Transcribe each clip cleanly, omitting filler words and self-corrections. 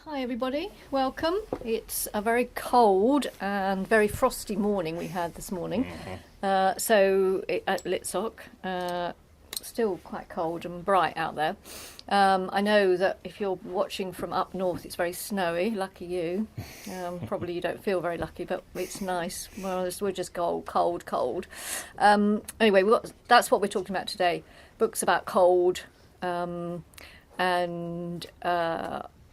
Hi everybody, welcome. It's a very cold and very frosty morning we had this morning. At Litsoc, still quite cold and bright out there. I know that if you're watching from up north it's very snowy, lucky you. Probably you don't feel very lucky, but it's nice. Well, we're just cold. Anyway, that's what we're talking about today. Books about cold.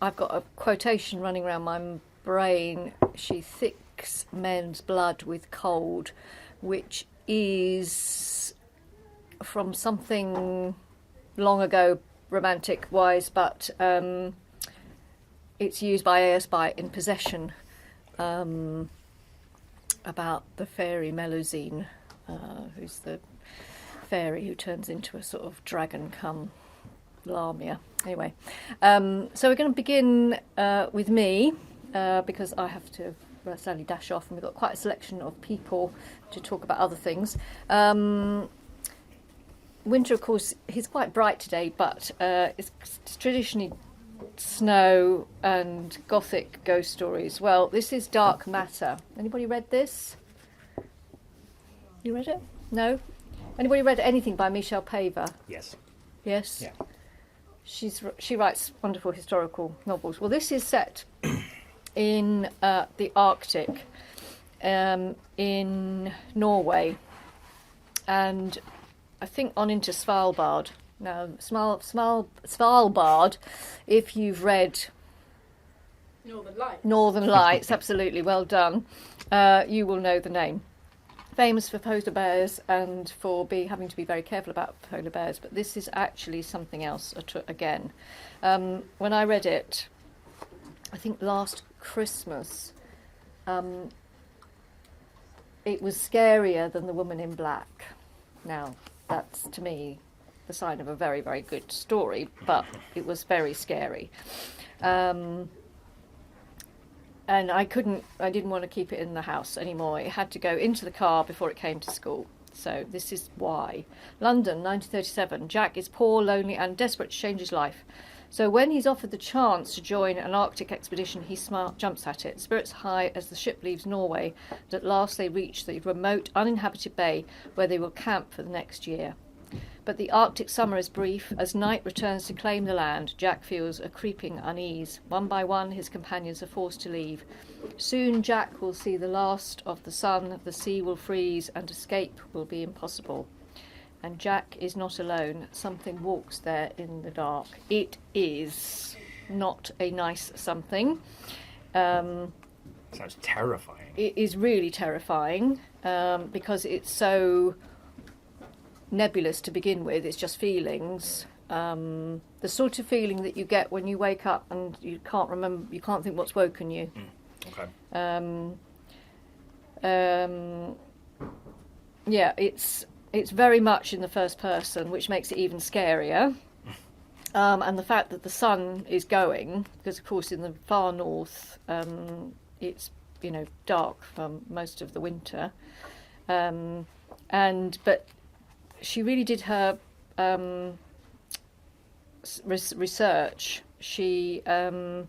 I've got a quotation running around my brain. She thicks men's blood with cold, which is from something long ago, romantic-wise, but it's used by A.S. Bite in Possession, about the fairy Melusine, who's the fairy who turns into a sort of dragon come Lamia. Anyway, so we're going to begin with me because I have to sadly dash off, and we've got quite a selection of people to talk about other things. Winter, of course, he's quite bright today, but it's traditionally snow and gothic ghost stories. Well, this is Dark Matter. Anybody read this? You read it? No? Anybody read anything by Michelle Paver? Yes. Yes? Yeah. She writes wonderful historical novels. Well, this is set in the Arctic, in Norway, and I think on into Svalbard. Now, Svalbard, if you've read Northern Lights, absolutely, well done, you will know the name. Famous for polar bears and for having to be very careful about polar bears, but this is actually something else again. When I read it, I think last Christmas, it was scarier than The Woman in Black. Now, that's to me the sign of a very, very good story, but it was very scary. And I didn't want to keep it in the house anymore. It had to go into the car before it came to school. So this is why. London, 1937. Jack is poor, lonely and desperate to change his life. So when he's offered the chance to join an Arctic expedition, he jumps at it. Spirits high as the ship leaves Norway, and at last they reach the remote, uninhabited bay where they will camp for the next year. But the Arctic summer is brief. As night returns to claim the land, Jack feels a creeping unease. One by one, his companions are forced to leave. Soon Jack will see the last of the sun, the sea will freeze, and escape will be impossible. And Jack is not alone. Something walks there in the dark. It is not a nice something. Sounds terrifying. It is really terrifying because it's so nebulous to begin with. It's just feelings, the sort of feeling that you get when you wake up and you can't think what's woken you. Okay. Yeah, it's very much in the first person, which makes it even scarier. And the fact that the sun is going, because of course in the far north it's dark for most of the winter, but she really did her research. She and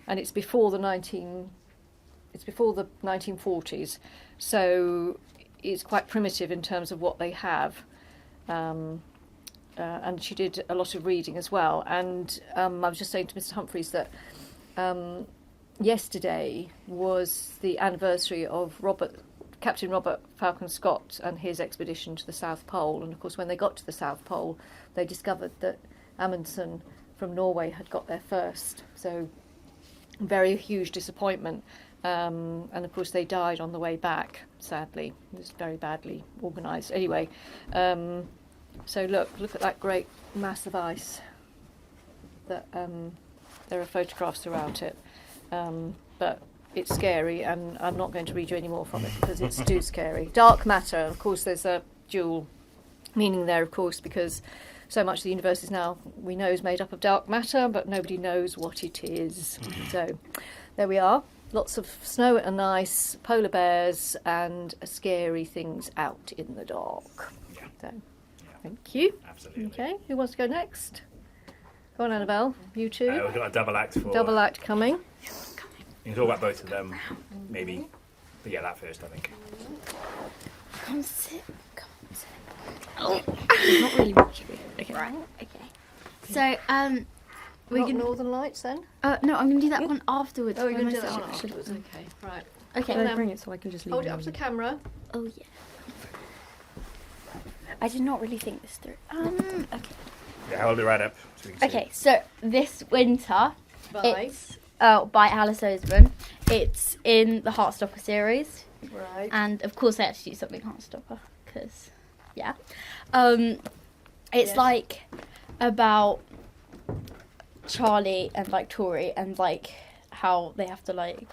it's before the 1940s, so it's quite primitive in terms of what they have. And she did a lot of reading as well. And I was just saying to Mr. Humphreys that yesterday was the anniversary of Captain Robert Falcon Scott and his expedition to the South Pole. And of course, when they got to the South Pole, they discovered that Amundsen from Norway had got there first. So, very huge disappointment. And of course, they died on the way back, sadly. It was very badly organised. Anyway, so look at that great mass of ice. That there are photographs throughout it. But it's scary, and I'm not going to read you any more from it because it's too scary. Dark matter, of course, there's a dual meaning there, of course, because so much of the universe is now, we know, is made up of dark matter, but nobody knows what it is. So there we are. Lots of snow and ice, polar bears, and scary things out in the dark. Yeah. So, thank you. Absolutely. Okay, who wants to go next? Go on, Annabelle. You two. We've got a double act for... Double act coming. You can talk about both of them, maybe. But yeah, that first, I think. Come sit. Oh, it's not really much of it. Okay. Right. Okay. So we're Not gonna. Northern Lights then? No, I'm gonna do that one afterwards. Oh, you're when going to I do that sit. one afterwards. Okay, right. Okay. Can I bring it so I can just leave Hold it it up on? to the camera. Oh yeah. I did not really think this through. Okay. Yeah, hold it right up. So we can see. Okay. So this winter, Bye. it's by Alice Oseman. It's in the Heartstopper series, Right. and of course I had to do something Heartstopper because, yeah. It's Yes. like about Charlie and like Tori and like how they have to like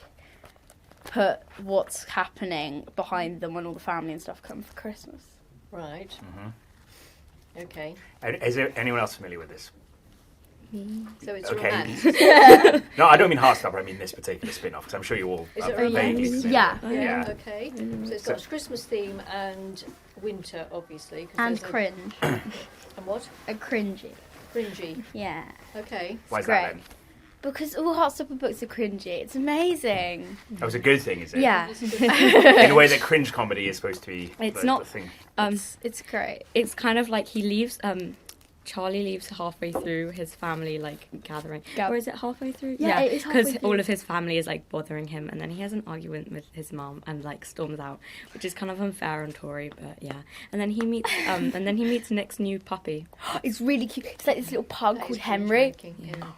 put what's happening behind them when all the family and stuff come for Christmas. Right. Mm-hmm. Okay. And is there anyone else familiar with this? So it's Okay. romance. No, I don't mean Heartstopper, I mean this particular spin-off, because I'm sure you all Is are it romance? vaguely familiar. Yeah. Yeah. Okay. So it's got a Christmas theme and winter, obviously. 'cause And there's cringe. And what? A cringy. Cringy. Yeah. Okay. Why is Great. that then? Because all Heartstopper books are cringy. It's amazing. That was a good thing, is it? Yeah. This is good. In a way that cringe comedy is supposed to be It's the not- thing. It's great. It's kind of like he leaves. Charlie leaves halfway through his family like gathering, Yeah. or is it halfway through? Yeah, it is halfway because through. all of his family is like bothering him, and then he has an argument with his mom and like storms out, which is kind of unfair on Tori, but yeah. And then he meets Nick's new puppy. It's really cute. It's like this little pug That called is Henry. cringe-making, Yeah.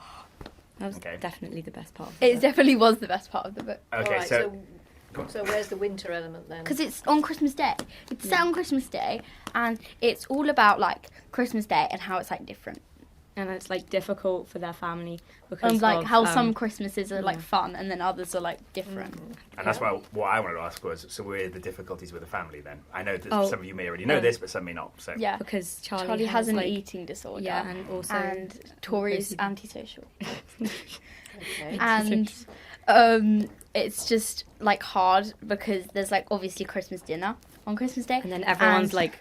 That was Okay. definitely the best part. It definitely was the best part of the book. Okay, All right, so so where's the winter element then? Because it's on Christmas Day. It's set on Christmas Day, and it's all about like Christmas Day and how it's like different. And it's like difficult for their family because And like of, how some Christmases are like yeah. fun, and then others are like different. and that's why what I wanted to ask was, so where are the difficulties with the family then? I know that Oh. some of you may already know this, but some may not. So Yeah. because Charlie has an like, eating disorder. yeah, and also and Tori's OCD. antisocial. Okay. And it's just like hard because there's like obviously Christmas dinner on Christmas Day. And then everyone's And- like,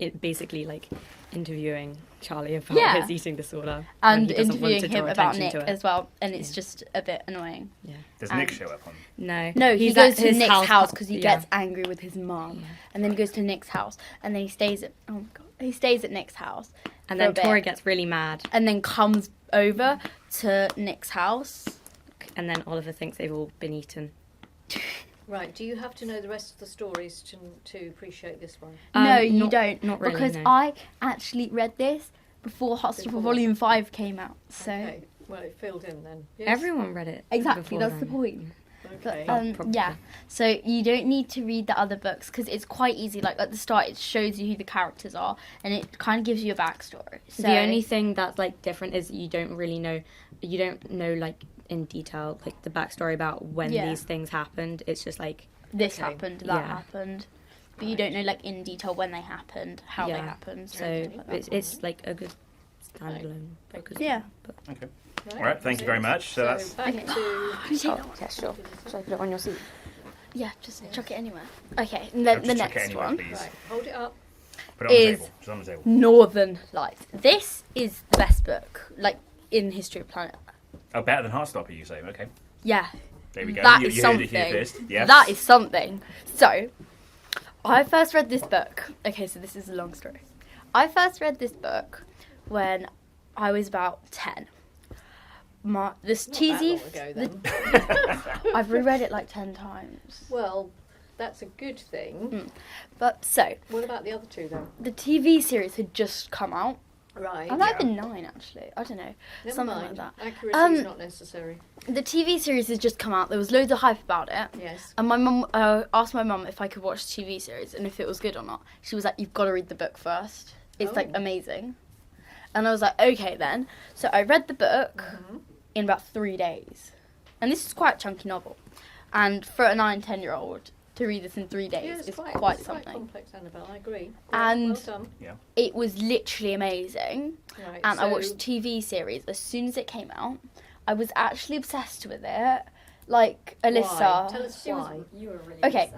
it basically like interviewing Charlie about Yeah. his eating disorder. and he doesn't want interviewing to him draw about attention Nick to it. as well, and it's Yeah. just a bit annoying. Yeah. does Nick and- show up on? No. No, he He's goes at to his Nick's house because he yeah. gets angry with his mum, Yeah. and then he goes to Nick's house, and then he stays at Nick's house, And for a then bit. Tori gets really mad, and then comes over to Nick's house. and then Oliver thinks they've all been eaten. Right. Do you have to know the rest of the stories to appreciate this one? No, you not- don't, Not really. because no. I actually read this before Heartstopper Before. Volume 5 came out. So Okay. Well, it filled in then. Yes? Everyone read it. exactly, before that's the then. point. Okay. probably. Yeah, so you don't need to read the other books because it's quite easy. Like at the start, it shows you who the characters are, and it kind of gives you a backstory. So The only thing that's like different is you don't know like in detail like the backstory about when Yeah. these things happened. It's just like this Okay. happened, that Yeah. happened, but you don't know like in detail when they happened, how they Yeah. happened. so anything like that. it's like a good standalone book. as Yeah. well, but- Okay. Right. All right, thank you very much. So that's back Okay. to. Yeah, Should I put it on your seat? yeah, just chuck it anywhere. Okay, and then just the chuck it next anywhere, one, please. Right. Hold it up. Put it on the is- table. Just on the table. Northern Lights. This is the best book like in history of planet. Oh, better than Heartstopper, you say? Okay. Yeah, There we go. that you is you something. heard it here first. Yes. That is something. So, I first read this book. Okay, so this is a long story. I first read this book when I was about 10. This Not cheesy. that long ago, then. I've reread it like 10 times. Well, that's a good thing. But so, What about the other two then? the TV series had just come out. Right. I might have Yeah. been 9 actually. I don't know. Never something mind. like that. Accuracy is not necessary. The TV series has just come out. There was loads of hype about it. Yes. And my mum asked my mum if I could watch the TV series and if it was good or not. She was like, "You've got to read the book first. It's like Oh. amazing." And I was like, "Okay then." So I read the book Mhm. in about 3 days, and this is quite a chunky novel. And for a 9-10-year-old to read this in 3 days Yeah, is it's quite it's something. complex, Annabelle. I agree. And- well done. It was literally amazing. Right. And I so- watched the TV series as soon as it came out. I was actually obsessed with it. Like Why? Alyssa. Tell us why. You were really Okay.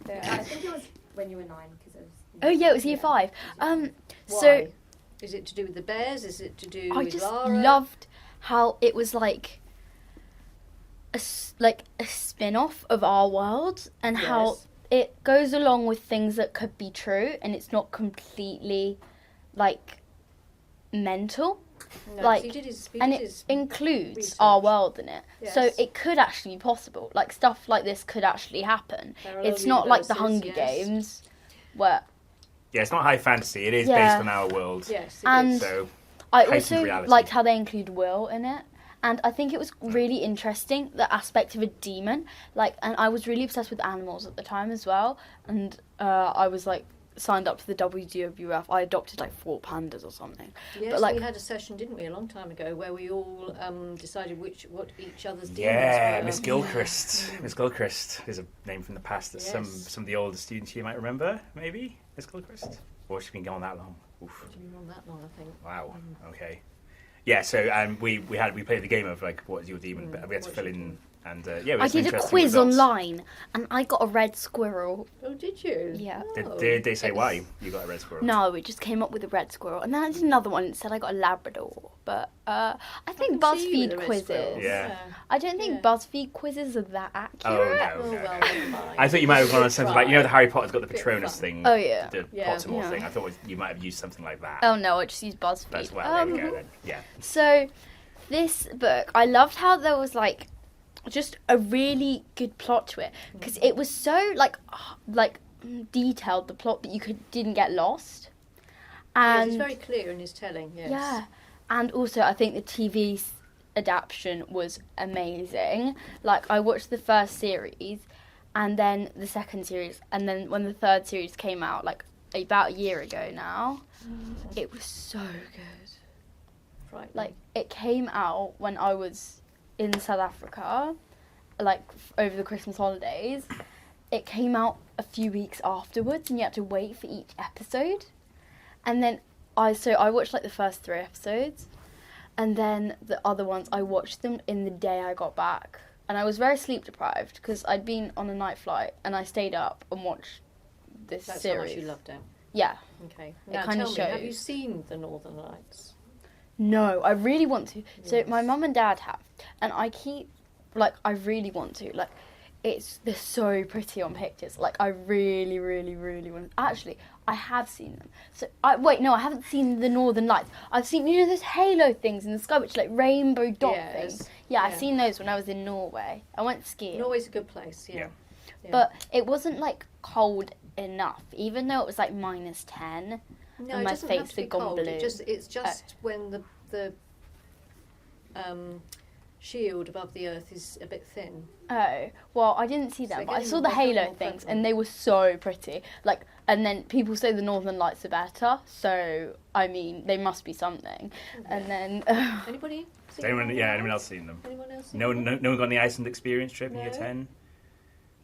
I think it was when you were 9 because it was. Oh yeah, it was year 5. So Why? Is it to do with the bears? Is it to do I with just Lara? loved how it was like a spin-off of our world, and how Yes. it goes along with things that could be true, and it's not completely like mental. No, like, he did his, And it includes research. our world in it. So Yes. it could actually be possible. Like, stuff like this could actually happen. Parallel It's not like the universes, Hunger yes. Games, where... Yeah, it's not high fantasy. It is Yeah. based on our world. Yes, it And is. So I heightened also reality. liked how they include Will in it. And I think it was really interesting, the aspect of a demon. Like, and I was really obsessed with animals at the time as well. And I was like, signed up to the WWF. I adopted like 4 pandas or something. Yes, but, like- we had a session, didn't we, a long time ago, where we all decided what each other's demons Yeah, were. Miss Gilchrist. Miss Gilchrist is a name from the past that some Yes. of the older students here might remember, maybe? Miss Gilchrist? Or she's been going that long. Oof. It's been on that long, I think. Wow. Okay. Yeah, so we played the game of like what is your demon, but we had to What's fill your in demon? and yeah, we I had some did a interesting quiz results. online, and I got a red squirrel. Oh, did you? Yeah. Oh. Did they say It was- why you got a red squirrel? No, it just came up with a red squirrel. And then I did another one and said I got a Labrador. But I think can see you with a BuzzFeed red quizzes. squirrel. Yeah. I don't think Yeah. BuzzFeed quizzes are that accurate. Oh, no. Oh, well, never mind. I thought you might have gone on something like, you know, the Harry Potter's got the Bit Patronus fun. thing. Oh, yeah. The Yeah. Pottermore Yeah. thing. I thought you might have used something like that. Oh no, I just used BuzzFeed. As well, there we go then. Yeah. So, this book, I loved how there was like just a really good plot to it, because it was so like detailed, the plot, that you didn't get lost. Yes, And he's very clear in his telling, yes. yeah, and also I think the TV adaptation was amazing. Like, I watched the first series, and then the second series, and then when the third series came out, like about a year ago now, it was so good. Frightening. Like, it came out when I was in South Africa, like over the Christmas holidays. It came out a few weeks afterwards, and you had to wait for each episode. And then I watched like the first 3 episodes, and then the other ones I watched them in the day I got back. And I was very sleep deprived because I'd been on a night flight, and I stayed up and watched this That's series. how much you loved it. Yeah. Okay. It Now kinda tell me, have shows. you seen the Northern Lights? No, I really want to. So Yes. my mum and dad have, and I keep, like, I really want to. Like, they're so pretty on pictures. Like, I really, really, really want to. Actually, I have seen them. So, I haven't seen the Northern Lights. I've seen, those halo things in the sky, which are like rainbow dot Yes. things. Yeah, I've Yeah. seen those when I was in Norway. I went skiing. Norway's a good place, yeah. Yeah. Yeah. But it wasn't, like, cold enough, even though it was, like, -10. no, and it my doesn't face have to be had gone cold. blue. It's just when the shield above the earth is a bit thin. Oh, well, I didn't see So them, but I getting saw the more prevalent, halo more things, prevalent. and they were so pretty. Like, and then people say the Northern Lights are better, so, I mean, they must be something. And then, Anybody? seen Anyone? Northern Yeah, Lights? anyone else seen them? Anyone else? Seen No them? one got on the Iceland experience trip in year No. 10.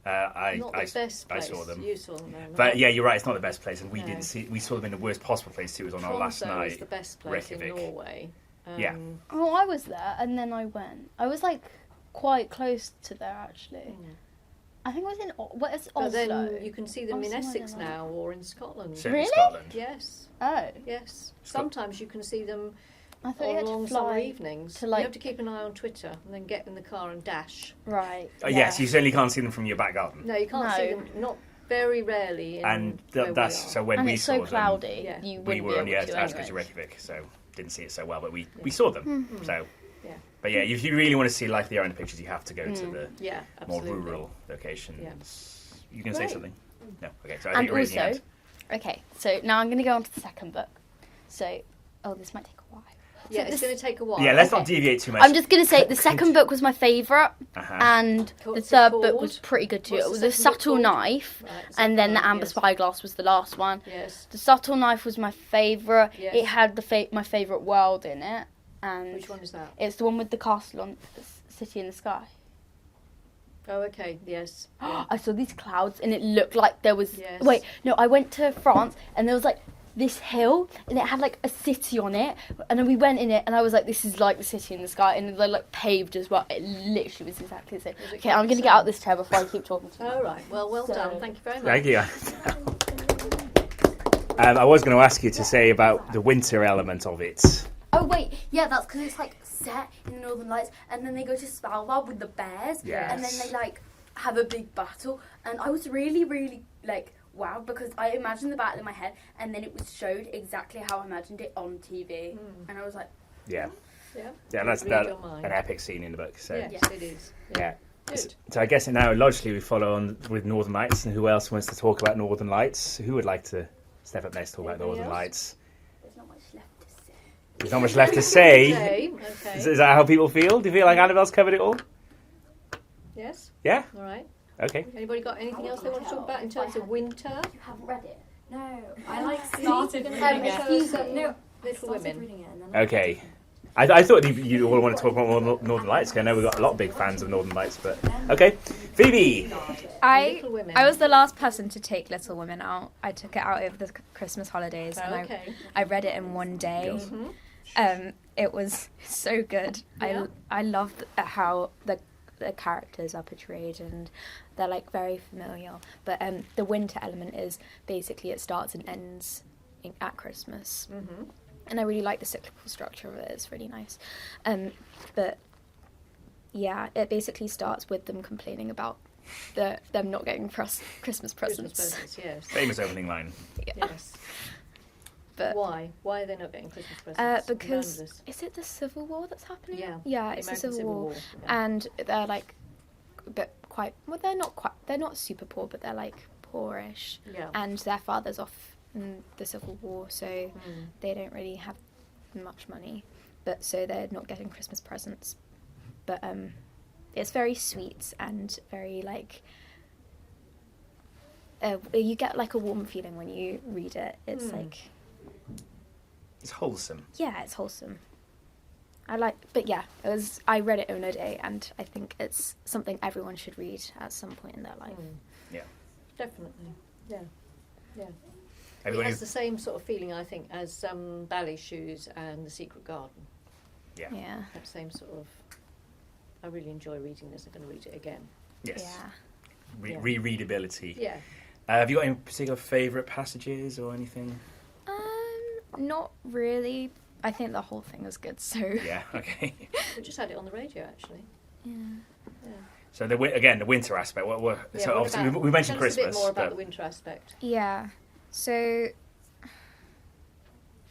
Not the best I place. saw them. You saw them, no. But yeah, you're right. It's not the best place, and we No. didn't see. We saw them in the worst possible place too. It was on our last Tromsø night. is the best place in Reykjavik. Norway. Yeah. oh, I was there, and then I went. I was, like, quite close to there, actually. Mm. I think I was in, what is But Oslo? then you can see them in Oslo, Essex I don't know. now or in Scotland. Certainly Really? Scotland. Yes, Oh, yes. Scot- Sometimes you can see them I thought you on had long to summer fly evenings. to, like- You have to keep an eye on Twitter and then get in the car and dash. right. Yes, you certainly can't see them from your back garden. No, you can't No. see them. Not very rarely. In And where we that's are. so when And we it's saw so them, cloudy, Yeah. you we wouldn't were on be the able to outskirts of anyways. Reykjavik, so didn't see it so well. But we saw them. Hmm. So, Yeah. but yeah, if you really want to see like they are in the pictures, you have to go to the Yeah, more absolutely. rural locations. You can say Right. something? No. Okay. So I And think you're raising your also, hand. okay, so now I'm going to go on to the second book. So, this might take a while. Yeah, So it's this- going to take a while. Yeah, let's not okay. deviate too much. I'm just going to say the second book was my favourite, Uh-huh. and the What's it third book called? was pretty good too. What's It was the The second book Subtle called? Knife, Right, and then The Amber yes. Spyglass was the last one. Yes. The Subtle Knife was my favourite. Yes. It had my favourite world in it, and Which one is that? it's the one with the castle on the city in the sky. Oh, okay. Yes. Yeah. I saw these clouds, and it looked like there was. Yes. Wait, no, I went to France, and there was like this hill, and it had like a city on it, and then we went in it, and I was like, this is like the city in the sky, and they're like paved as well. It literally was exactly the same. Was it Okay, I'm quite gonna the get out same? this chair before I keep talking to you. All right. Well So- done. Thank you very much. Thank you. I was going to ask you to say about the winter element of it. Oh wait, yeah, that's because it's like set in the Northern Lights, and then they go to Svalbard with the bears, Yes. and then they like have a big battle, and I was really, really like wow, because I imagined the battle in my head, and then it was showed exactly how I imagined it on TV, and I was like, Yeah. Yeah. Yeah, that's Read your mind. an epic scene in the book. So. Yes, it is. Yeah. Good. So I guess now logically we follow on with Northern Lights, and who else wants to talk about Northern Lights? Who would like to step up next to talk about Anybody Northern else? Lights? there's not much left to say. There's not much left to say. Okay. Is that how people feel? Do you feel like Annabelle's covered it all? Yes. Yeah? All right. Okay. Anybody got anything else they want to talk about in terms of winter? You haven't read it. No, I like See? started You're reading gonna it. excuse them. No, Little started Women. reading it and then I Okay. I thought you all want to talk about more Northern Lights, 'cause I know we've got a lot of big fans of Northern Lights, but... Okay. Phoebe! Little Women. I was the last person to take Little Women out. I took it out over the Christmas holidays, and Okay. I read it in one day. Mhm. It was so good. Yeah. I loved how the characters are portrayed, and they're like very familiar. But the winter element is basically it starts and ends at Christmas. Mhm. And I really like the cyclical structure of it. It's really nice. But yeah, it basically starts with them complaining about them not getting Christmas presents. Christmas presents, yes. Famous opening line. Yes. But Why? Why are they not getting Christmas presents? because Remind us. is it the Civil War that's happening? Yeah. Yeah, The it's the American Civil War, Yeah. and they're like a bit quite. Well, they're not super poor, but they're like poorish, Yeah. and their father's off in the Civil War, so Mm. they don't really have much money, but so they're not getting Christmas presents. But it's very sweet and very like you get like a warm feeling when you read it. It's like It's wholesome. yeah, it's wholesome. I read it in a day, and I think it's something everyone should read at some point in their life. Mm. Yeah. Definitely. Yeah. Yeah. Everyone It who- has the same sort of feeling, I think, as Ballet Shoes and The Secret Garden. Yeah. Yeah. That same sort of. I really enjoy reading this. I'm going to read it again. Yes. Yeah. Yeah. Rereadability. Yeah. Have you got any particular favourite passages or anything? Not really. I think the whole thing was good. So Yeah, okay. We just had it on the radio, actually. yeah. Yeah. So the winter aspect. So what obviously about- we mentioned tell us Christmas. a bit more about but the winter aspect. Yeah. So.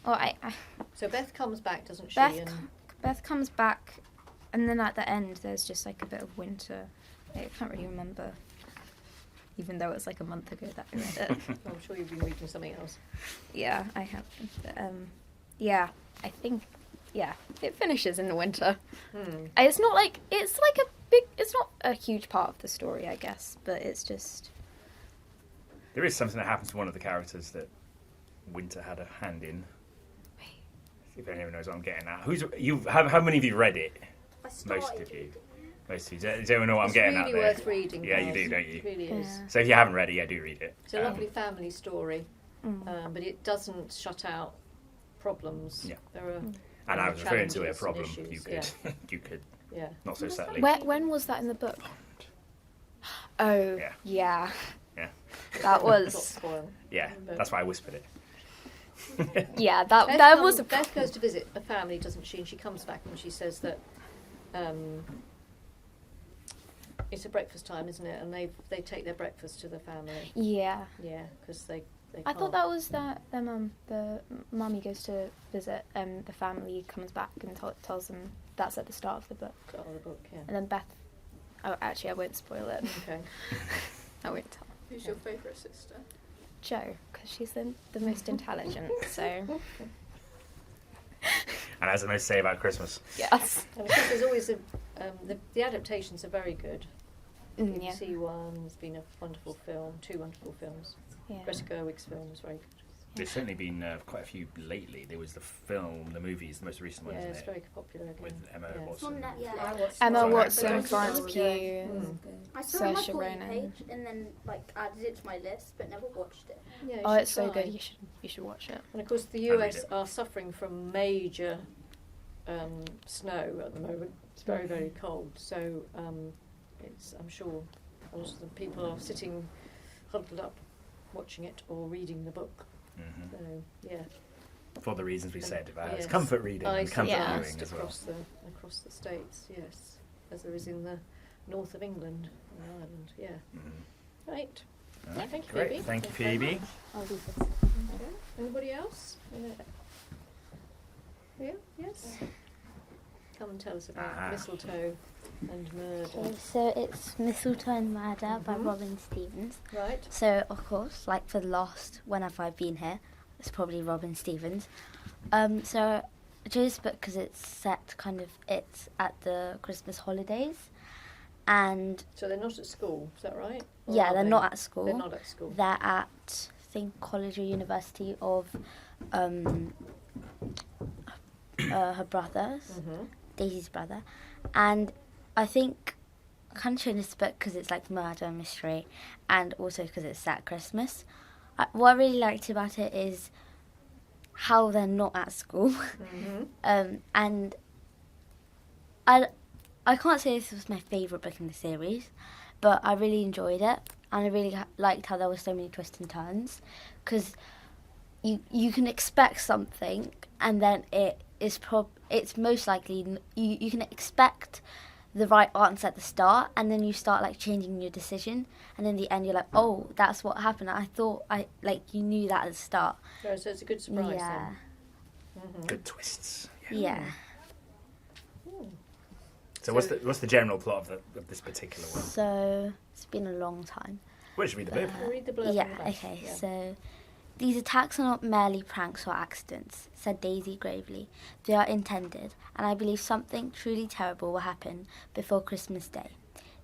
Well, I So Beth comes back, doesn't she? Beth comes back, and then at the end there's just like a bit of winter. I can't really remember, even though it was like a month ago that I read it. I'm sure you've been reading something else. Yeah, I have. But, yeah, I think it finishes in the winter. It's not like it's not a huge part of the story, I guess, but it's just there is something that happens to one of the characters that Winter had a hand in. See if anyone knows what I'm getting at. How many of you read it? Most of you. Most of you. Does anyone know what I'm getting really at there? worth reading. Yeah, you guys. do, don't you? It really is. Yeah. So if you haven't read it, yeah, do read it. It's a lovely family story, but it doesn't shut out problems. Yeah. There are. And I was referring to a challenges and problem. issues, You could, you could, Yeah. not so subtly. when was that in the book? Oh, Yeah. yeah. Yeah. That Not was spoil. Yeah, that's why I whispered it. yeah. Beth Was a Beth goes to visit a family, doesn't she? And she comes back and she says that it's a breakfast time, isn't it? And they take their breakfast to the family. yeah. Yeah, because they I thought that was the mum. The mummy goes to visit, the family comes back and tells them that's at the start of the book. got on the book. Yeah. And then Beth. Oh, actually, I won't spoil it. Okay. I won't tell. Who's your favourite sister? Jo, because she's the most intelligent. So And as I most say about Christmas. yes. And of course, there's always the adaptations are very good. Mm, yeah. BBC One has been a wonderful film, 2 wonderful films. Yeah. Greta Gerwig's film was very good. There's certainly been quite a few lately. There was the movies, the most recent one, Yeah, isn't it's it? very popular again. With Emma Yeah. Watson. Emma Sorry. Watson, But Florence don't Pugh. Mm. I saw it on my Saoirse For You Ronan. page and then added it to my list, but never watched it. Yeah, you Oh, should it's so try. good. You should watch it. And of course, the I read US it. are suffering from major snow at the moment. It's very, very cold. So I'm sure a lot of the people are sitting huddled up, watching it or reading the book. So, yeah. For the reasons we said about Yes. comfort reading and comfort viewing as well. Across the states, yes, as there is in the north of England, in Ireland, yeah. Right. All right, Thank you, great. Phoebe. Thank you, very Phoebe. much. I'll do this. Okay. Anybody else? Yeah, yes. Come and tell us about mistletoe and murder. Okay, so it's Mistletoe and Murder by Robin Stevens. Right. So, of course, like for the last whenever I've been here, it's probably Robin Stevens. So I chose this book because it's set it's at the Christmas holidays. And So they're not at school, is that right? Or yeah, are they're they? not at school. They're not at school. They're at, I think, College or University of her brother's, Daisy's brother. And I think I kind of chose this book because it's like murder and mystery, and also because it's set at Christmas. What I really liked about it is how they're not at school. And I can't say this was my favourite book in the series, but I really enjoyed it, and I really liked how there were so many twists and turns, because you can expect something, and then it's most likely you can expect the right answer at the start, and then you start like changing your decision, and in the end you're like, oh, that's what happened. I thought you knew that at the start. So it's a good surprise Yeah. then. Good twists. Yeah. So what's the general plot of this particular one? So it's been a long time. Well, just read the blurb. Read the blurb. Yeah, on the back. okay, Yeah. so these attacks are not merely pranks or accidents, said Daisy gravely. They are intended, and I believe something truly terrible will happen before Christmas Day.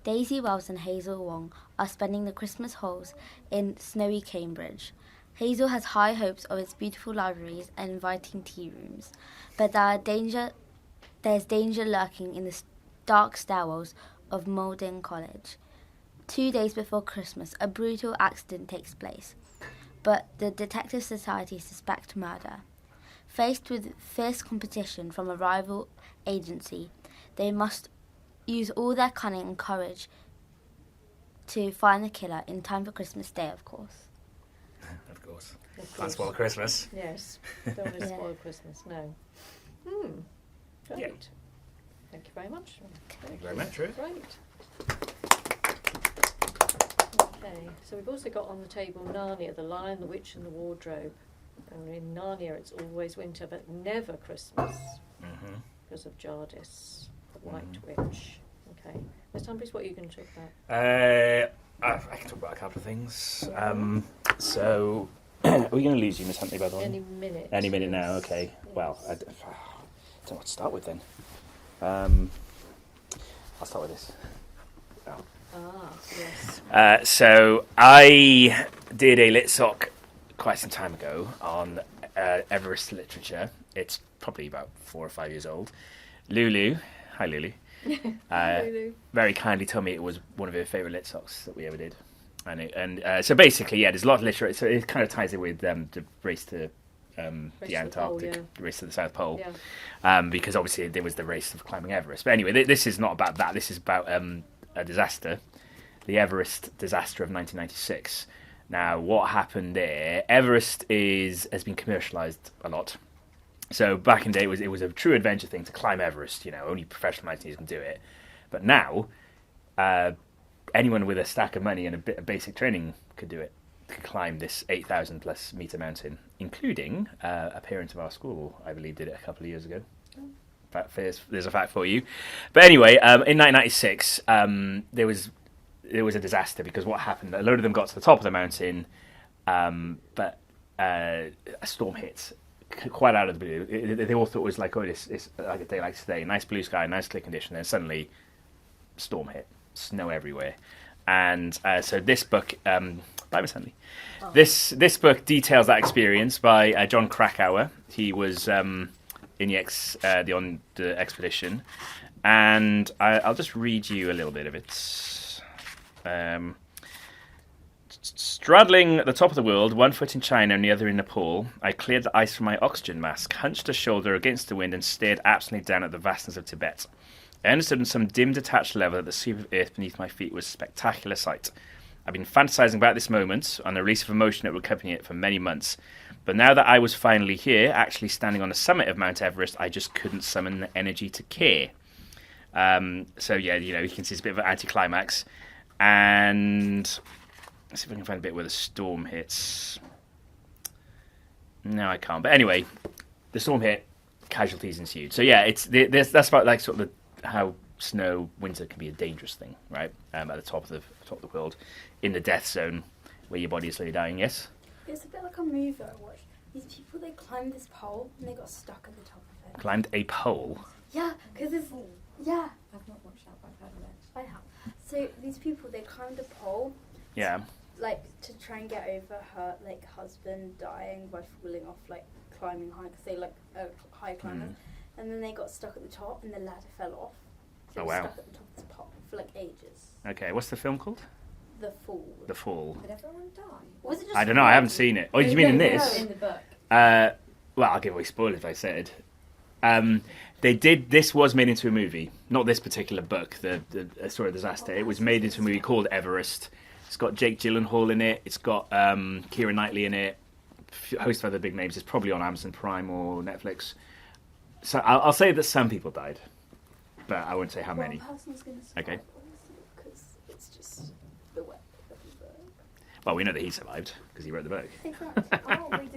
Daisy Wells and Hazel Wong are spending the Christmas holes in snowy Cambridge. Hazel has high hopes of its beautiful libraries and inviting tea rooms, but there's danger lurking in the dark stairwells of Malden College. 2 days before Christmas, a brutal accident takes place, but the Detective Society suspect murder. Faced with fierce competition from a rival agency, they must use all their cunning and courage to find the killer in time for Christmas Day, of course. Of course. Of Can't course. spoil Christmas. Yes. Don't want to Yeah. spoil Christmas, no. Great. Yeah. Thank you very much. Thank you very much, Ruth. Great. Okay, so we've also got on the table Narnia, The Lion, the Witch and the Wardrobe. And in Narnia it's always winter but never Christmas because of Jardis, the White Witch. Okay. Ms. Humphries, what are you going to talk about? I can talk about a couple of things. So, are we going to lose you, Miss Huntley, by the way? Any minute. Any minute now, yes. okay. Yes. Well, I don't know what to start with then. I'll start with this. Oh. Yes. So, I did a Litsoc quite some time ago on Everest literature. It's probably about 4 or 5 years old. Lulu, hi Lulu, Lulu. very kindly told me it was one of her favourite Litsocs that we ever did. And so basically, yeah, there's a lot of literature. So it kind of ties in with the race to the Antarctic, Pole, the race to the South Pole, Yeah. because obviously there was the race of climbing Everest. But anyway, this is not about that. This is about a disaster, the Everest disaster of 1996. Now, what happened there? Everest has been commercialised a lot. So back in the day, it was a true adventure thing to climb Everest. You know, only professional mountaineers can do it. But now, anyone with a stack of money and a bit of basic training could do it. Could climb this 8,000 plus meter mountain, including a parent of our school, I believe, did it a couple of years ago. There's a fact for you. But anyway, in 1996, there was a disaster because what happened? A load of them got to the top of the mountain, but a storm hit quite out of the blue. They all thought it was like, oh, it's like a day like today, nice blue sky, nice clear condition. Then suddenly, storm hit, snow everywhere, and so this book, by Miss Huntley, this book details that experience by John Krakauer. He was on the expedition, and I'll just read you a little bit of it. Straddling the top of the world, 1 foot in China and the other in Nepal, I cleared the ice from my oxygen mask, hunched a shoulder against the wind and stared absently down at the vastness of Tibet. I understood on some dim detached level that the sweep of earth beneath my feet was a spectacular sight. I've been fantasizing about this moment and the release of emotion that will accompany it for many months. But now that I was finally here, actually standing on the summit of Mount Everest, I just couldn't summon the energy to care. So yeah, you can see it's a bit of an anticlimax. And let's see if I can find a bit where the storm hits. No, I can't. But anyway, the storm hit, casualties ensued. So yeah, that's about like sort of how winter can be a dangerous thing, right? At the top of the world, in the death zone, where your body is slowly dying. Yes. It's a bit like a movie I watched. These people, they climbed this pole and they got stuck at the top of it. Climbed a pole. Yeah, because it's yeah. I've not watched that, but I've heard of it. I have. So these people, they climbed a pole. Yeah. Like to try and get over her husband dying by falling off climbing high, because they high climbers, and then they got stuck at the top and the ladder fell off. So Oh wow. Stuck at the top of the pole for ages. Okay, what's the film called? The Fall. The Fall. Did everyone die? Was it just I don't know. I haven't seen it. Oh, you mean in this? In the book. Well, I'll give away spoilers if I said. This was made into a movie. Not this particular book, the Story of Disaster. It was made into a movie called Everest. It's got Jake Gyllenhaal in it. It's got Keira Knightley in it. A host of other big names. It's probably on Amazon Prime or Netflix. So I'll say that some people died, but I won't say how many. One person's going to survive, Okay. because it's just the way of the book. Well, we know that he survived because he wrote the book. Exactly. Oh, wait,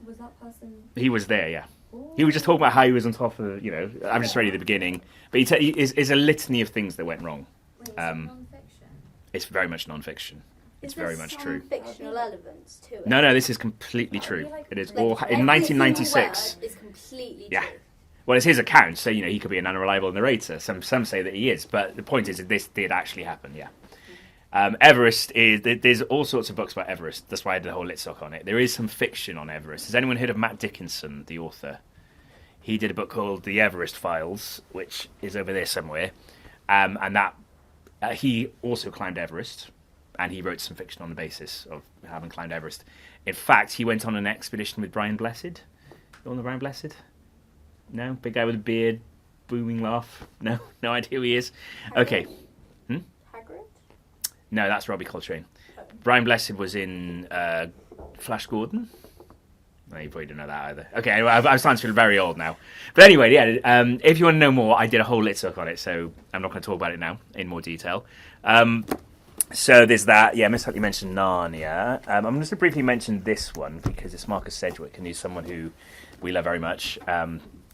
was that person... He was there, yeah. Ooh. He was just talking about how he was on top of, I'm just ready at the beginning. But it's a litany of things that went wrong. Wait, is it non-fiction? It's very much non-fiction. It's very much true. Fictional elements to it. No, this is completely true. It is all in every single 1996. word is completely Yeah. true. Well, it's his account, so he could be an unreliable narrator. Some say that he is, but the point is that this did actually happen. Yeah. Everest there's all sorts of books about Everest. That's why I did a whole Litsoc on it. There is some fiction on Everest. Has anyone heard of Matt Dickinson, the author? He did a book called The Everest Files, which is over there somewhere, and that he also climbed Everest, and he wrote some fiction on the basis of having climbed Everest. In fact, he went on an expedition with Brian Blessed. You all know Brian Blessed? No? Big guy with a beard, booming laugh? No idea who he is? Okay. Hagrid? No, that's Robbie Coltrane. Brian Blessed was in Flash Gordon. No, you probably don't know that either. Okay, anyway, I'm starting to feel very old now. But anyway, yeah, if you want to know more, I did a whole Litsoc on it, so I'm not going to talk about it now in more detail. So there's that. Yeah, Miss Huntley mentioned Narnia. I'm just to briefly mention this one because it's Marcus Sedgwick, and he's someone who we love very much.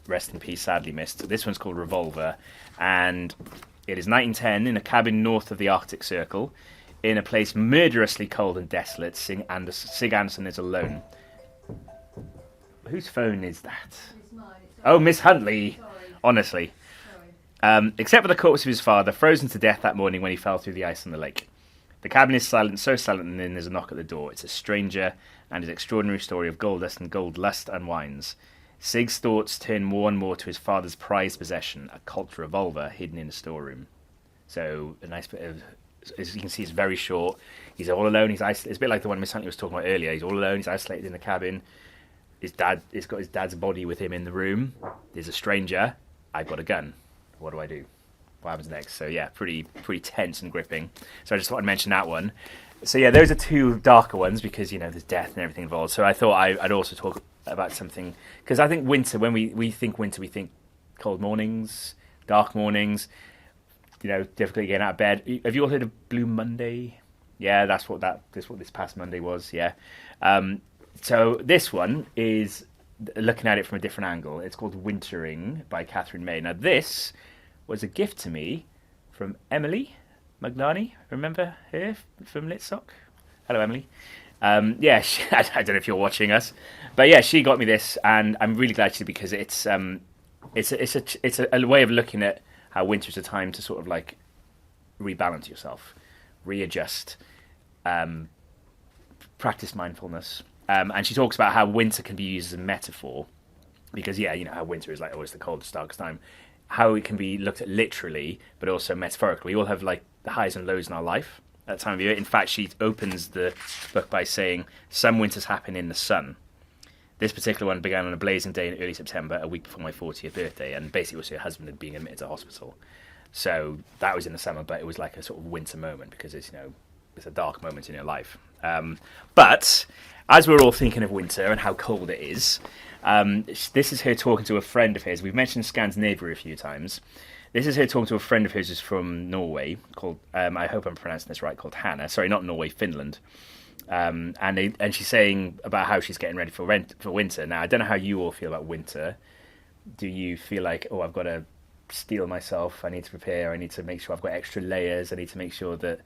Rest in peace, sadly missed. This one's called Revolver, and it is 1910 in a cabin north of the Arctic Circle, in a place murderously cold and desolate. Sig Anderson is alone. Whose phone is that? It's mine. Oh, Miss Huntley. Sorry. Honestly. Sorry. Except for the corpse of his father, frozen to death that morning when he fell through the ice on the lake. The cabin is silent, so silent, and then there's a knock at the door. It's a stranger, and his extraordinary story of gold dust and gold lust unwinds. Sig's thoughts turn more and more to his father's prized possession, a Colt revolver hidden in a storeroom. So, a nice bit of... As you can see, it's very short. He's all alone. He's isolated. It's a bit like the one Miss Huntley was talking about earlier. He's all alone. He's isolated in the cabin. He's got his dad's body with him in the room. There's a stranger. I've got a gun. What do I do? What happens next? So yeah, pretty tense and gripping. So I just thought I'd mention that one. So yeah, those are two darker ones because there's death and everything involved. So I thought I'd also talk about something because I think winter. When we think winter, we think cold mornings, dark mornings. Difficulty getting out of bed. Have you all heard of Blue Monday? Yeah, that's what this past Monday was. Yeah. So this one is looking at it from a different angle. It's called Wintering by Catherine May. Now this was a gift to me from Emily Magnani. Remember her from Litsoc? Hello, Emily. Yeah, I don't know if you're watching us, but yeah, she got me this, and I'm really glad she did because it's a way of looking at how winter's a time to sort of like rebalance yourself, readjust, practice mindfulness. And she talks about how winter can be used as a metaphor because, how winter is like always the coldest, darkest time. How it can be looked at literally, but also metaphorically. We all have like the highs and lows in our life at that time of year. In fact, she opens the book by saying, some winters happen in the sun. This particular one began on a blazing day in early September, a week before my 40th birthday, and basically was her husband had been admitted to hospital. So that was in the summer, but it was like a sort of winter moment because it's, it's a dark moment in your life. But as we're all thinking of winter and how cold it is, this is her talking to a friend of his. We've mentioned Scandinavia a few times. This is her talking to a friend of hers who's from Norway, called, I hope I'm pronouncing this right, called Hannah. Sorry, not Norway, Finland. And she's saying about how she's getting ready for winter. Now, I don't know how you all feel about winter. Do you feel like, I've got to steel myself, I need to prepare, I need to make sure I've got extra layers, I need to make sure that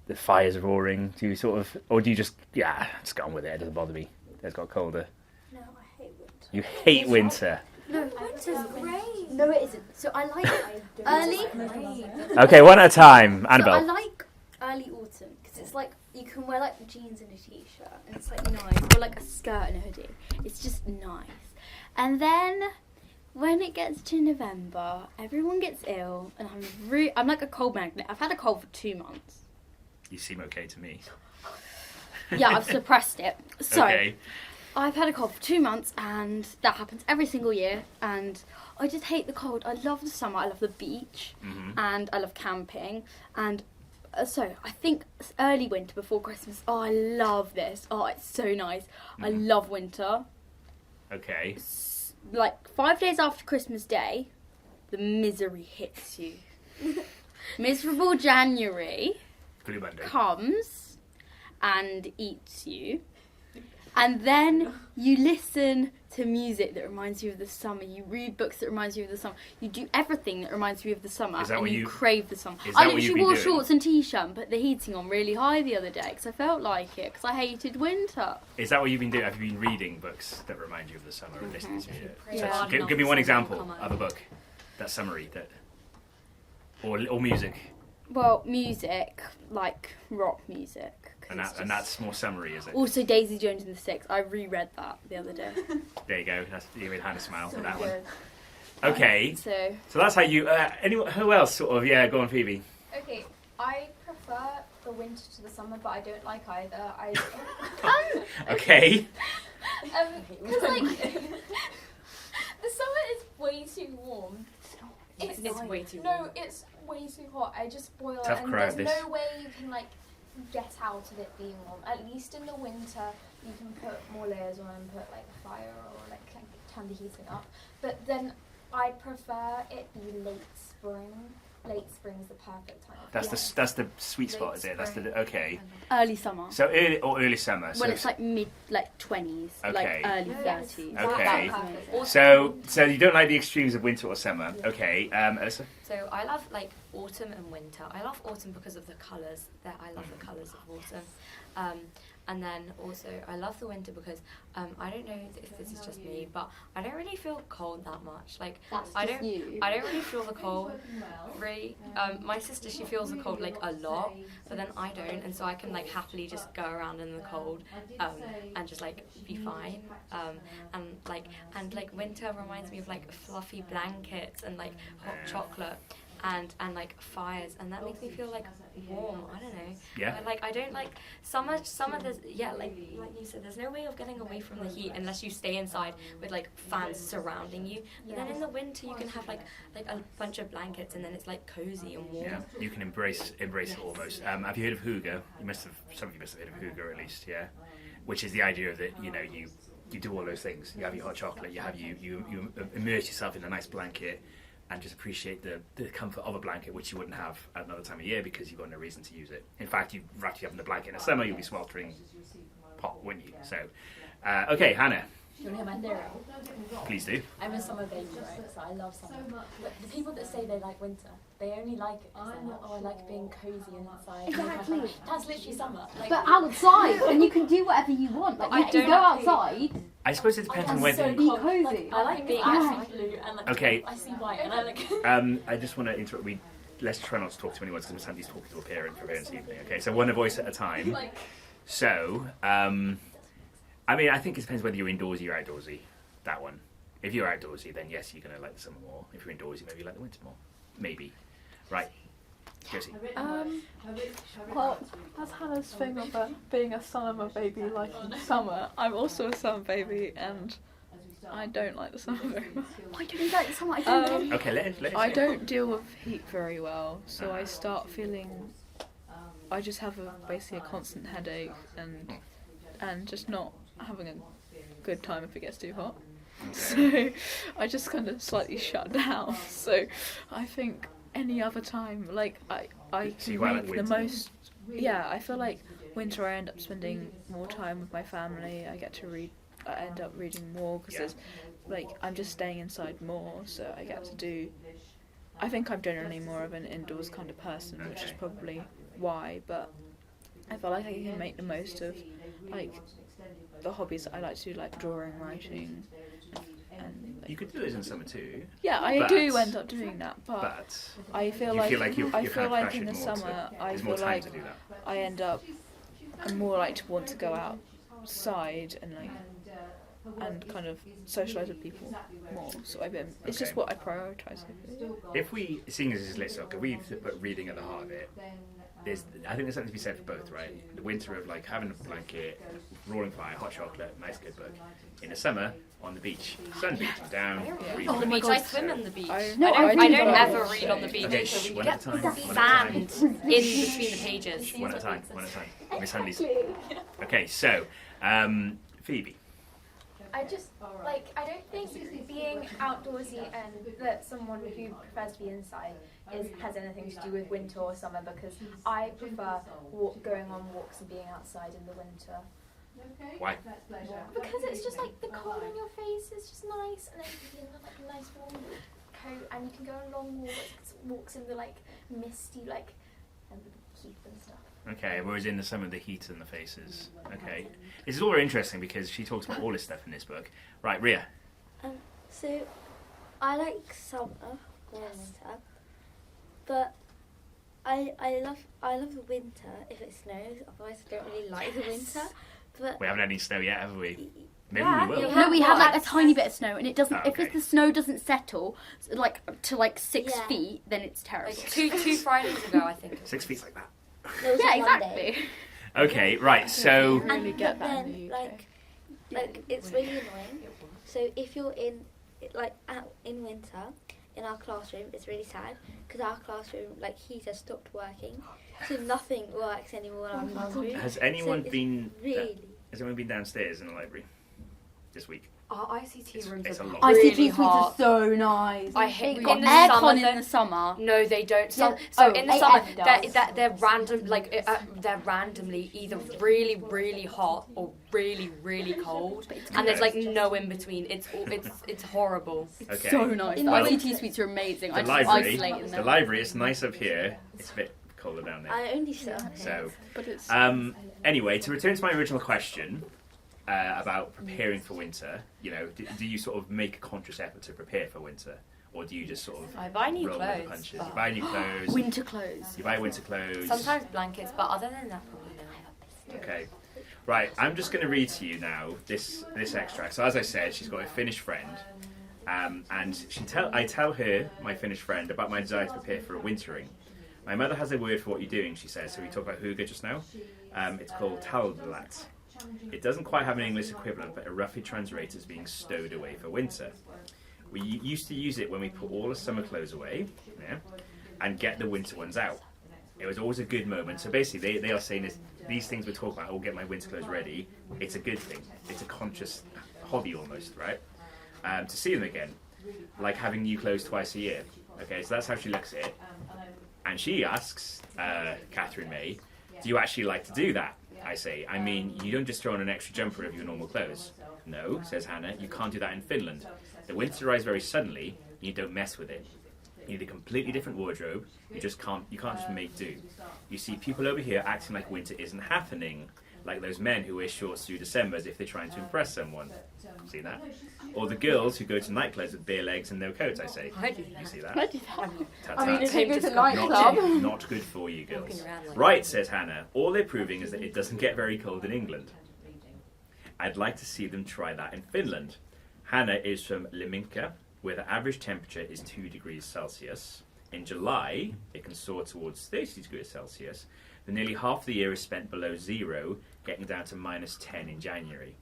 the fire's roaring? Do you sort of, or do you just get on with it, it doesn't bother me, it's got colder? No, I hate winter. You hate winter? No, winter's great. No, it isn't. So I like early. Okay, one at a time. Annabelle. So I like early autumn because it's like you can wear like jeans and a t-shirt and it's like nice, or like a skirt and a hoodie. It's just nice. And then when it gets to November, everyone gets ill, and I'm like a cold magnet. I've had a cold for 2 months. You seem okay to me. Yeah, I've suppressed it. So Okay. I've had a cold for 2 months, and that happens every single year. And I just hate the cold. I love the summer. I love the beach, and I love camping. And so I think early winter before Christmas. Oh, I love this. Oh, it's so nice. I love winter. Okay. Like 5 days after Christmas Day, the misery hits you. Miserable January Blue Monday. comes and eats you. And then you listen to music that reminds you of the summer. You read books that reminds you of the summer. You do everything that reminds you of the summer. Is that and what you you- crave the summer. is I that what you've literally been wore doing? shorts and t-shirt and put the heating on really high the other day because I felt like it because I hated winter. Is that what you've been doing? Have you been reading books that remind you of the summer and listening to music? Yeah. So give me one example of a book that's summary that, or music, Well, music, like rock music. 'Cause and that's more summary, is it? Also, Daisy Jones and the Six. I reread that the other day. There you go. You made Hannah smile for that one. Good. Okay. So So that's how you. Anyone? Who else? Sort of. Yeah. Go on, Phoebe. Okay, I prefer the winter to the summer, but I don't like either. Okay. Because like the summer is way too warm. It's way too No, it's way too hot. I just boil Tough and crowd, there's this. no way you can like get out of it being warm. At least in the winter, you can put more layers on and put like fire or like turn the heating up. But then I prefer it be late spring. Late spring is the perfect time. That's the sweet spot, is it? That's the okay. early summer. So early summer. When it's like mid, like 20s, Okay. like early Yes. 30s. Okay. That's perfect. So you don't like the extremes of winter or summer. Okay. Alyssa. So I love like autumn and winter. I love autumn because of the colours. I love the colours of autumn. And then also I love the winter because I don't know if this is just me, but I don't really feel cold that much. Like I don't really feel the cold. Really, my sister, she feels the cold like a lot, but then I don't, and so I can like happily just go around in the cold and just like be fine. And winter reminds me of like fluffy blankets and like hot chocolate. And like fires, and that makes me feel like warm. I don't know. Yeah. But, like I don't like summer. There's like you said, there's no way of getting away from the heat unless you stay inside with like fans surrounding you. But then in the winter you can have like a bunch of blankets, and then it's like cozy and warm. Yeah. You can embrace it almost. Have you heard of hygge? Some of you must have heard of hygge at least. Yeah. Which is the idea that you do all those things. You have your hot chocolate. You immerse yourself in a nice blanket. And just appreciate the comfort of a blanket, which you wouldn't have at another time of year because you've got no reason to use it. In fact, you'd rather having the blanket in the summer, you'll be sweltering hot, wouldn't you? So, okay, Hannah, You want to hear my theory? please do. I'm a summer baby, right? So I love summer. But the people that say they like winter, they only like it because they're like, oh, I like being cozy and inside. Exactly. That's literally summer. Like, But outside, and you can do whatever you want. Like, you can go outside. I suppose it depends on I'm whether. so Be cold. cozy. Like, I like being Yeah. blue and like Okay. I see white and I like. I just want to interrupt. Let's try not to talk to anyone because Sandy's talking to a parent for parents' evening. Okay, so one voice at a time. So, I mean, I think it depends whether you're indorsy or outdoorsy. That one. If you're outdoorsy, then yes, you're going to like the summer more. If you're indoorsy, maybe you like the winter more. Maybe. Right. Josie. Well, as Hannah's thing of being a summer baby liking summer, I'm also a summer baby and I don't like the summer very much. Why don't you like the summer? I don't Okay, let us I don't deal with heat very well, so I start feeling I just have basically a constant headache and just not having a good time if it gets too hot. So I just kind of slightly shut down. So I think any other time, like I can make the most. Yeah, I feel like winter I end up spending more time with my family. I get to read. I end up reading more because I'm just staying inside more, so I get to do. I think I'm generally more of an indoors kind of person, which is probably why. But I feel like I can make the most of like the hobbies that I like to do, like drawing, writing. And You could do this in summer too. yeah, I do end up doing that, but I feel like pressured in the more summer, I there's feel more time like to do that. I end up, I'm more like to want to go outside and kind of socialise with people more. So it's just what I prioritise. If we, seeing as this is Litsoc, if we put reading at the heart of it, I think there's something to be said for both, right? The winter of like having a blanket, roaring fire, hot chocolate, nice good book. In the summer, on the beach, sun beaching down, reading. On the beach, I swim on the beach. I don't ever read on the beach. Okay, one at a time. Sand in between the pages. One at a time. Miss Hanley's. Okay, so, Phoebe. I just, I don't think being outdoorsy and that someone who prefers to be inside has anything to do with winter or summer, because I prefer going on walks and being outside in the winter. Why? Because it's just like the cold on your face is just nice, and then you can have like a nice warm coat, and you can go on long walks in the misty and heath and stuff. Okay, whereas in the summer the heat and the faces. Okay. This is all very interesting because she talks about all this stuff in this book. Right, Ria. So I like summer or winter, but I love the winter if it snows. Otherwise I don't really like the winter. But We haven't had any snow yet, have we? Maybe we will. No, we have a tiny bit of snow, and it doesn't. Oh, okay. If the snow doesn't settle to 6 Yeah. feet, then it's terrible. Two Fridays ago, I think. 6 feet like that. it was Yeah, on Monday. exactly. Okay, right, so... really And get but that in then the UK. it's really annoying. So if you're in in winter in our classroom, it's really sad because our classroom heater stopped working, so nothing works anymore in our classroom. Has anyone So it's been... really? Has anyone been downstairs in the library this week? Our ICT rooms It's a are lot. really ICT suites are hot. so nice. I hate We've got in the aircon summer, in the summer. No, they don't. Yeah. So in the summer, AF does. they're random. They're randomly either really, really hot or really, really cold, and there's no in between. It's horrible. Okay. So nice. The Well, ICT suites are amazing. I The just library, isolate in the them. library, it's nice up here. It's a bit colder down there. I only sit on So, But it's anyway, to return to my original question about preparing for winter, do you sort of make a conscious effort to prepare for winter? Or do you just sort of I buy new roll with the clothes. punches? You but buy new clothes, Winter clothes. you buy winter clothes. Sometimes blankets, but other than that, probably no. Okay. Right, I'm just going to read to you now this extract. So as I said, she's got a Finnish friend. And I tell her, my Finnish friend, about my desire to prepare for a wintering. My mother has a word for what you're doing, she says. So we talk about hygge just now. It's called talvelat. It doesn't quite have an English equivalent, but it roughly translates as being stowed away for winter. We used to use it when we put all the summer clothes away, and get the winter ones out. It was always a good moment. So basically, they are saying these things we talk about, I'll get my winter clothes ready. It's a good thing. It's a conscious hobby almost, right? To see them again, like having new clothes twice a year. Okay, so that's how she looks at it. And she asks, Catherine May, do you actually like to do that? I say, I mean, you don't just throw on an extra jumper of your normal clothes. No, says Hannah, you can't do that in Finland. The winter arrives very suddenly, and you don't mess with it. You need a completely different wardrobe. You can't just make do. You see people over here acting like winter isn't happening, like those men who wear shorts through December as if they're trying to impress someone. See that? Or the girls who go to nightclubs with bare legs and no coats, I say. I do that. You see that? I do that. Tat-tat. I mean, if you go to Not, nightclub. not good for you girls. Walking around like Right, says Hannah. All they're proving is that it doesn't get very cold in England. I'd like to see them try that in Finland. Hannah is from Liminka, where the average temperature is 2 degrees Celsius. In July, it can soar towards 30 degrees Celsius. Then nearly half the year is spent below zero, getting down to -10 in January.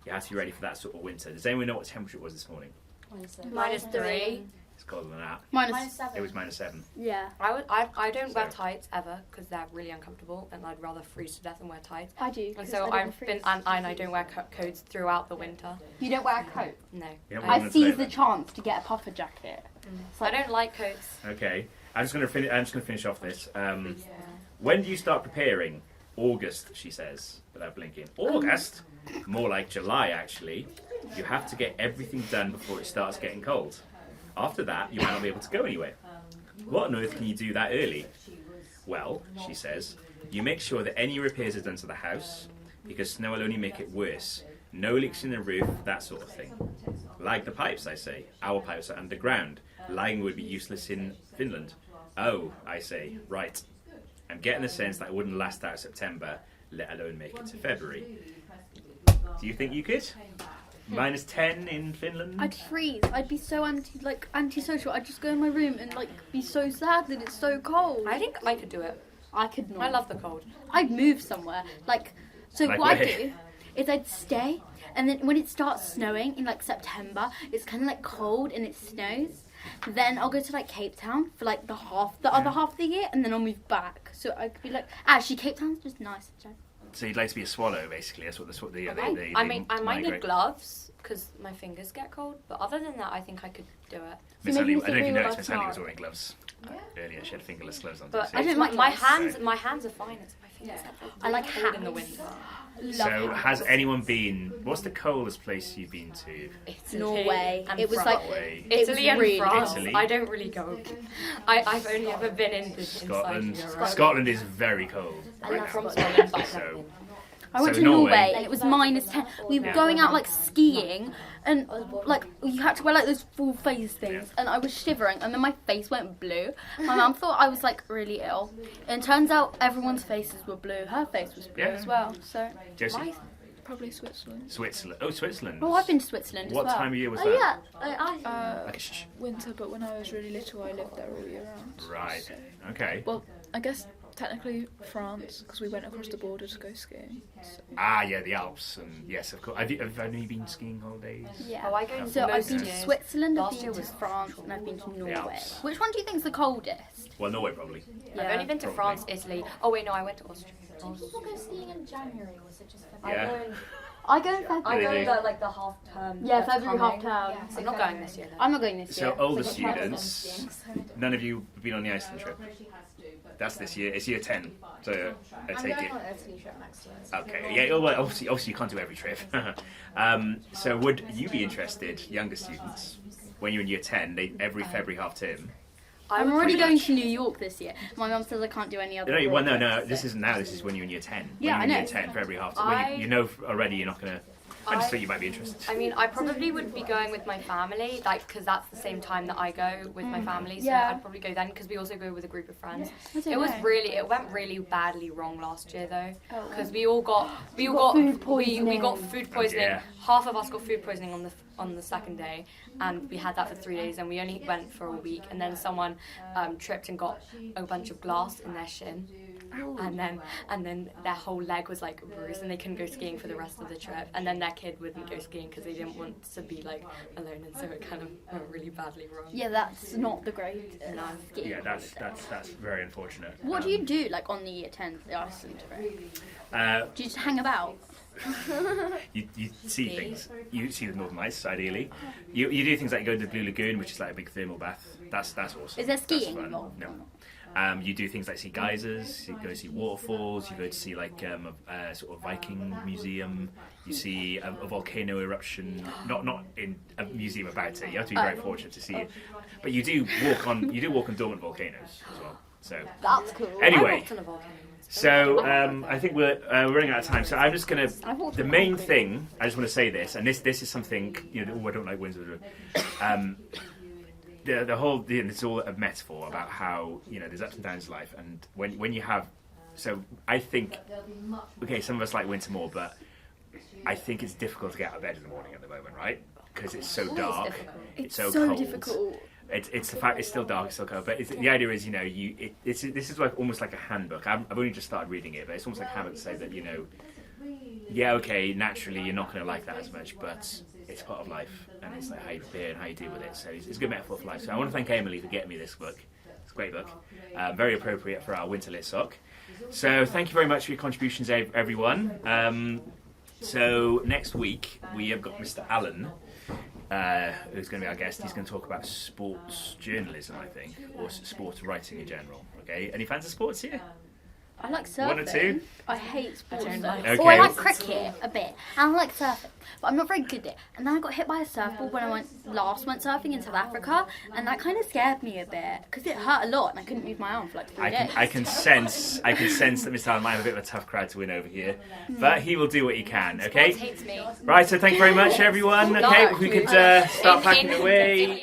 You have to be ready for that sort of winter. Does anyone know what temperature it was this morning? -3. It's colder than that. -7. It was -7. Yeah. I don't wear So- tights ever because they're really uncomfortable, and I'd rather freeze to death than wear tights. I do. And 'cause so I don't I've been, freeze. and I don't wear coats throughout the winter. You don't wear a coat. No, You don't I, wear I one seize today, the chance to get a puffer jacket. I don't like coats. Okay. I'm just going to finish off this. When do you start preparing? August, she says, without blinking. August? More like July, actually. You have to get everything done before it starts getting cold. After that, you might not be able to go anywhere. What on earth can you do that early? Well, she says, you make sure that any repairs are done to the house, because snow will only make it worse. No leaks in the roof, that sort of thing. Like the pipes, I say. Our pipes are underground. Lighting would be useless in Finland. Oh, I say, right. I'm getting the sense that it wouldn't last out September, let alone make it to February. Do you think you could? -10 in Finland? I'd freeze. I'd be so antisocial. I'd just go in my room and be so sad that it's so cold. I think I could do it. I could not. I love the cold. I'd move somewhere. What I do is I'd stay, and then when it starts snowing in September, it's kind of cold and it snows. Then I'll go to Cape Town for the other half of the year, and then I'll move back. So I could be actually Cape Town's just nice. So you'd like to be a swallow, basically. That's what the I might need gloves because my fingers get cold. But other than that, I think I could do it. Miss So Annie, maybe I don't know if you real noticed, life Miss Annie was smart. wearing gloves earlier. She had fingerless gloves on. But too. I don't like my gloves. hands. My hands are fine. It's my fingers. I like cold in the hats. winter. So has anyone been? What's the coldest place you've been to? Italy Norway. and It was France. Norway. Italy and really France. Italy. I don't really go. I've only ever been in Scotland. inside Europe. Scotland is very cold. I'm Right from now. Scotland, but I've So- never been. I went So to Norway Norway. and it was -10. We were Yeah. going out skiing and you had to wear those full face things, Yeah. and I was shivering and then my face went blue. My mum thought I was really ill. And it turns out everyone's faces were blue. Her face was blue Yeah. as well. So Josie? Probably Switzerland. Switzerland. Oh, Switzerland. oh, I've been to Switzerland What as well. time of year was oh that? yeah, Like a shh. Winter, but when I was really little, I lived there all year round. Right. So- Okay. Well, I guess technically France, because we went across the border to go skiing. So. Yeah, the Alps, and yes, of course. Have you been skiing holidays? yeah. Oh, I go So I've most been to years. Switzerland, I've Last been year to was France, and I've been to Norway. Alps. Which one do you think is the coldest? Well, Norway probably. I've only been to Probably. France, Italy. Oh wait, no, I went to Austria. Do people go skiing in January, or is it just Yeah. February? I go in They February. do. the half term. Yeah, February half term. I'm not going this year though. I'm not going this year. So older Because I can't students, none of you have been on the Iceland trip. That's this year. It's year 10. So I take it. on an Italy trip next year. Okay. Yeah. Well, obviously you can't do every trip. So would you be interested, younger students, when you're in year 10, every February half term? I'm already pretty going much. to New York this year. My mum says I can't do any other. No, road no. trips. This isn't now. This is when you're in year 10. Yeah, when you're I in know. year 10 February half term. When you know already you're not going to. I just I- think you might be interested. I mean, I probably would be going with my family, because that's the same time that I go with my family. So Yeah. I'd probably go then, because we also go with a group of friends. I don't It was know. it went really badly wrong last year though, Oh. because we all got food we got poisoning. food poisoning. yeah. Half of us got food poisoning on the second day, and we had that for 3 days, and we only went for a week. And then someone tripped and got a bunch of glass in their shin. And then their whole leg was bruised, and they couldn't go skiing for the rest of the trip. And then their kid wouldn't go skiing because they didn't want to be alone, and so it kind of went really badly wrong. Yeah, that's not the great. No. skiing Yeah, that's holiday. very unfortunate. What do you do on the year 10 the Iceland trip? Uh, Do you just hang about? you see things. You see the Northern Lights, ideally. You do things like you go to the Blue Lagoon, which is like a big thermal bath. That's awesome. Is there That's skiing fun. involved? No. You do things like see geysers, you go to see waterfalls, you go to see a sort of Viking museum, you see a volcano eruption, not in a museum about it, you have to be very fortunate to see it. But you do walk on dormant volcanoes as well. So That's cool. anyway, I walked on a volcano. so I think we're running out of time. So I'm just gonna. I've walked The on main volcanoes. thing I just want to say this, and this is something I don't like Windsor. The whole it's all a metaphor about how there's ups and downs in life, and when you have. So I think some of us like winter more, but I think it's difficult to get out of bed in the morning at the moment, right? Because it's so dark, it's so cold. difficult. It's the fact it's still dark, it's still cold. But the idea is, this is almost like a handbook. I've only just started reading it, but it's almost like a handbook to say that you yeah, okay, naturally you're not going to like that as much, but it's part of life, and it's like how you prepare and how you deal with it. So it's a good metaphor for life. So I want to thank Emily for getting me this book. It's a great book, very appropriate for our winter Litsoc. So thank you very much for your contributions, everyone. So next week we have got Mr. Allen, who's going to be our guest. He's going to talk about sports journalism, I think, or sports writing in general. Okay, any fans of sports here? I like surfing. One or two? I hate sports. don't like Okay. Or I like cricket a bit. And I like surfing. But I'm not very good at it. And then I got hit by a surfboard when I went surfing in South Africa. And that kind of scared me a bit. Because it hurt a lot and I couldn't move my arm for like 3 days. I can sense that Mr. Allen might have a bit of a tough crowd to win over here, but he will do what he can. Okay. Hates me. Right. So thank you very much, everyone. Okay, if we could start packing away.